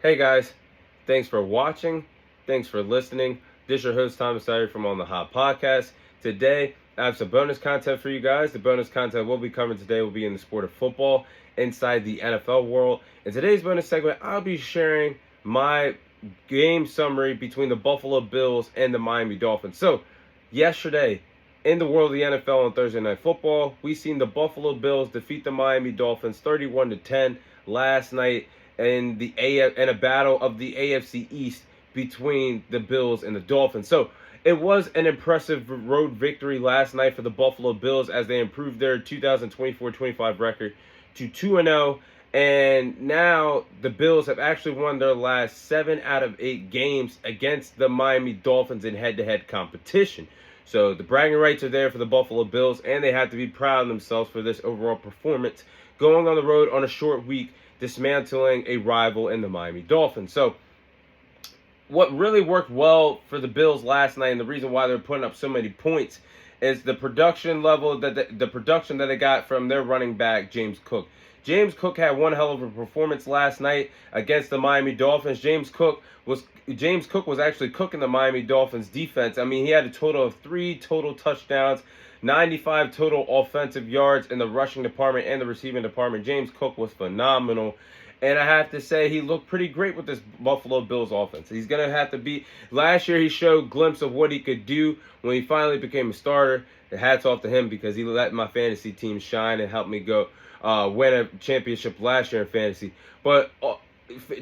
Hey guys, thanks for watching. Thanks for listening. This is your host Thomas Sire from On the Hot Podcast. Today, I have some bonus content for you guys. The bonus content we'll be covering today will be in the sport of football inside the NFL world. In today's bonus segment, I'll be sharing my game summary between the Buffalo Bills and the Miami Dolphins. So, yesterday, in the world of the NFL on Thursday Night Football, we seen the Buffalo Bills defeat the Miami Dolphins 31-10 last night in a battle of the AFC East between the Bills and the Dolphins. So it was an impressive road victory last night for the Buffalo Bills as they improved their 2024-25 record to 2-0. And now the Bills have actually won their last 7 out of 8 games against the Miami Dolphins in head-to-head competition. So the bragging rights are there for the Buffalo Bills, and they have to be proud of themselves for this overall performance, going on the road on a short week, dismantling a rival in the Miami Dolphins. So what really worked well for the Bills last night, and the reason why they're putting up so many points, is the production level the production that they got from their running back James Cook. James Cook had one hell of a performance last night against the Miami Dolphins. James Cook was actually cooking the Miami Dolphins defense. I mean, he had a total of 3 total touchdowns, 95 total offensive yards in the rushing department and the receiving department. James Cook was phenomenal. And I have to say, he looked pretty great with this Buffalo Bills offense. He's going to have to be... Last year, he showed a glimpse of what he could do when he finally became a starter. Hats off to him because he let my fantasy team shine and helped me go win a championship last year in fantasy. But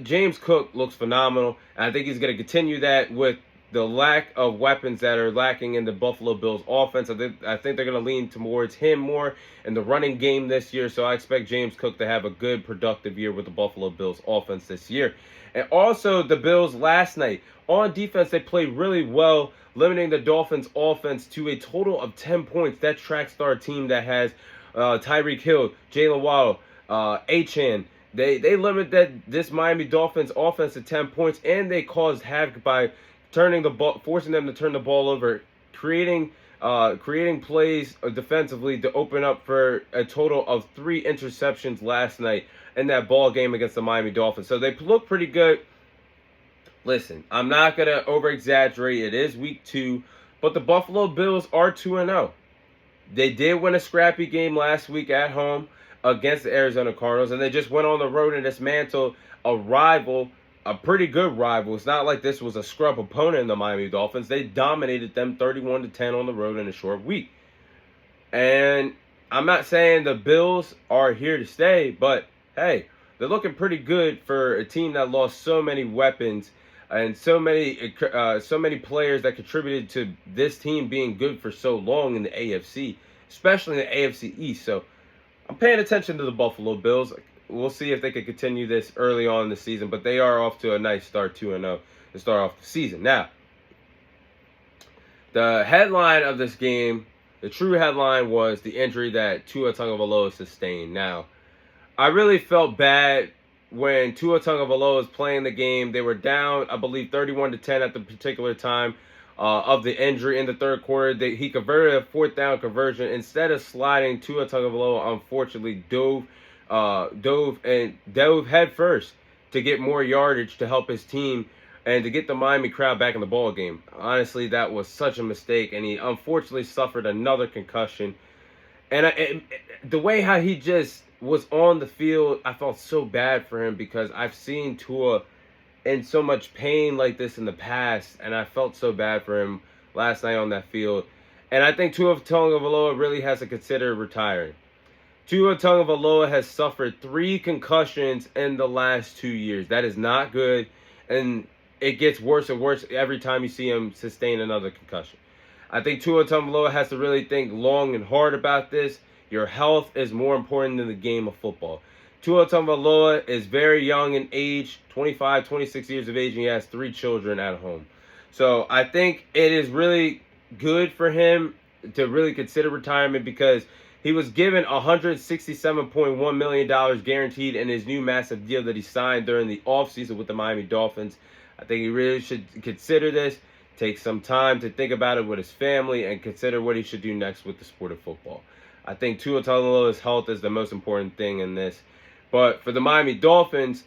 James Cook looks phenomenal. And I think he's going to continue that with the lack of weapons that are lacking in the Buffalo Bills offense. I think they're going to lean towards him more in the running game this year. So I expect James Cook to have a good, productive year with the Buffalo Bills offense this year. And also the Bills last night, on defense, they played really well, limiting the Dolphins offense to a total of 10 points. That tracks our team that has Tyreek Hill, Jalen Waddle, Achan. They limited this Miami Dolphins offense to 10 points, and they caused havoc by forcing them to turn the ball over, creating plays defensively to open up for a total of 3 interceptions last night in that ball game against the Miami Dolphins. So they look pretty good. Listen, I'm not going to over-exaggerate. It is week 2, but the Buffalo Bills are 2-0. They did win a scrappy game last week at home against the Arizona Cardinals, and they just went on the road and dismantled a rival, a pretty good rival. It's not like this was a scrub opponent in the Miami Dolphins. They dominated them 31-10 on the road in a short week. And I'm not saying the Bills are here to stay, but hey, they're looking pretty good for a team that lost so many weapons and so many players that contributed to this team being good for so long in the AFC, especially in the AFC East. So I'm paying attention to the Buffalo Bills. We'll see if they can continue this early on in the season, but they are off to a nice start, 2-0, to start off the season. Now, the headline of this game, the true headline, was the injury that Tua Tagovailoa sustained. Now, I really felt bad when Tua Tagovailoa was playing the game. They were down, I believe, 31-10 at the particular time of the injury in the third quarter. He converted a 4th down conversion. Instead of sliding, Tua Tagovailoa unfortunately dove head first to get more yardage to help his team and to get the Miami crowd back in the ball game. Honestly, that was such a mistake, and he unfortunately suffered another concussion. And the way how he just was on the field, I felt so bad for him because I've seen Tua in so much pain like this in the past, and I felt so bad for him last night on that field. And I think Tua Tagovailoa really has to consider retiring. Tua Tagovailoa has suffered 3 concussions in the last 2 years. That is not good, and it gets worse and worse every time you see him sustain another concussion. I think Tua Tagovailoa has to really think long and hard about this. Your health is more important than the game of football. Tua Tagovailoa is very young in age, 25, 26 years of age, and he has 3 children at home. So I think it is really good for him to really consider retirement because he was given $167.1 million guaranteed in his new massive deal that he signed during the offseason with the Miami Dolphins. I think he really should consider this, take some time to think about it with his family, and consider what he should do next with the sport of football. I think Tua Tagovailoa's health is the most important thing in this. But for the Miami Dolphins,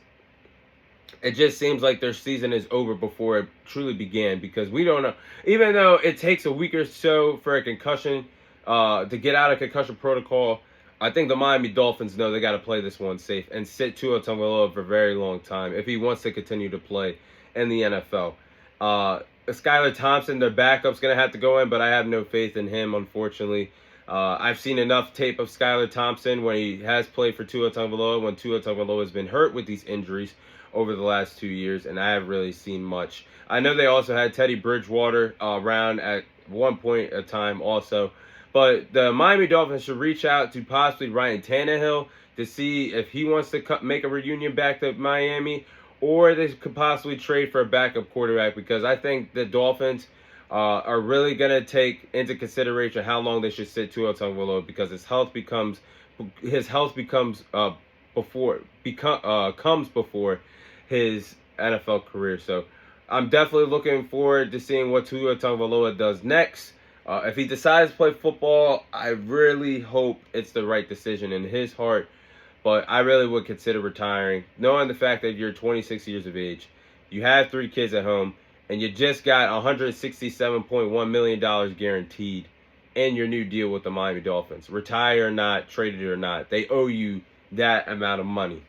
it just seems like their season is over before it truly began, because we don't know. Even though it takes a week or so for a concussion to get out of concussion protocol, I think the Miami Dolphins know they got to play this one safe and sit Tua Tagovailoa for a very long time if he wants to continue to play in the NFL. Skylar Thompson, their backup's going to have to go in, but I have no faith in him, unfortunately. I've seen enough tape of Skylar Thompson when he has played for Tua Tagovailoa, when Tua Tagovailoa has been hurt with these injuries over the last 2 years, and I haven't really seen much. I know they also had Teddy Bridgewater around at one point in time also, but the Miami Dolphins should reach out to possibly Ryan Tannehill to see if he wants to make a reunion back to Miami, or they could possibly trade for a backup quarterback, because I think the Dolphins are really going to take into consideration how long they should sit Tua Tagovailoa, because his health comes before his NFL career. So I'm definitely looking forward to seeing what Tua Tagovailoa does next. If he decides to play football, I really hope it's the right decision in his heart. But I really would consider retiring, knowing the fact that you're 26 years of age, you have 3 kids at home, and you just got $167.1 million guaranteed in your new deal with the Miami Dolphins. Retire or not, traded or not, they owe you that amount of money.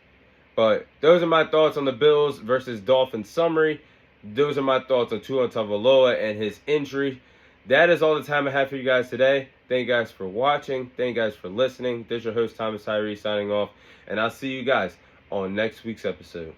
But those are my thoughts on the Bills versus Dolphins summary. Those are my thoughts on Tua Tagovailoa and his injury. That is all the time I have for you guys today. Thank you guys for watching. Thank you guys for listening. This is your host, Thomas Tyree, signing off. And I'll see you guys on next week's episode.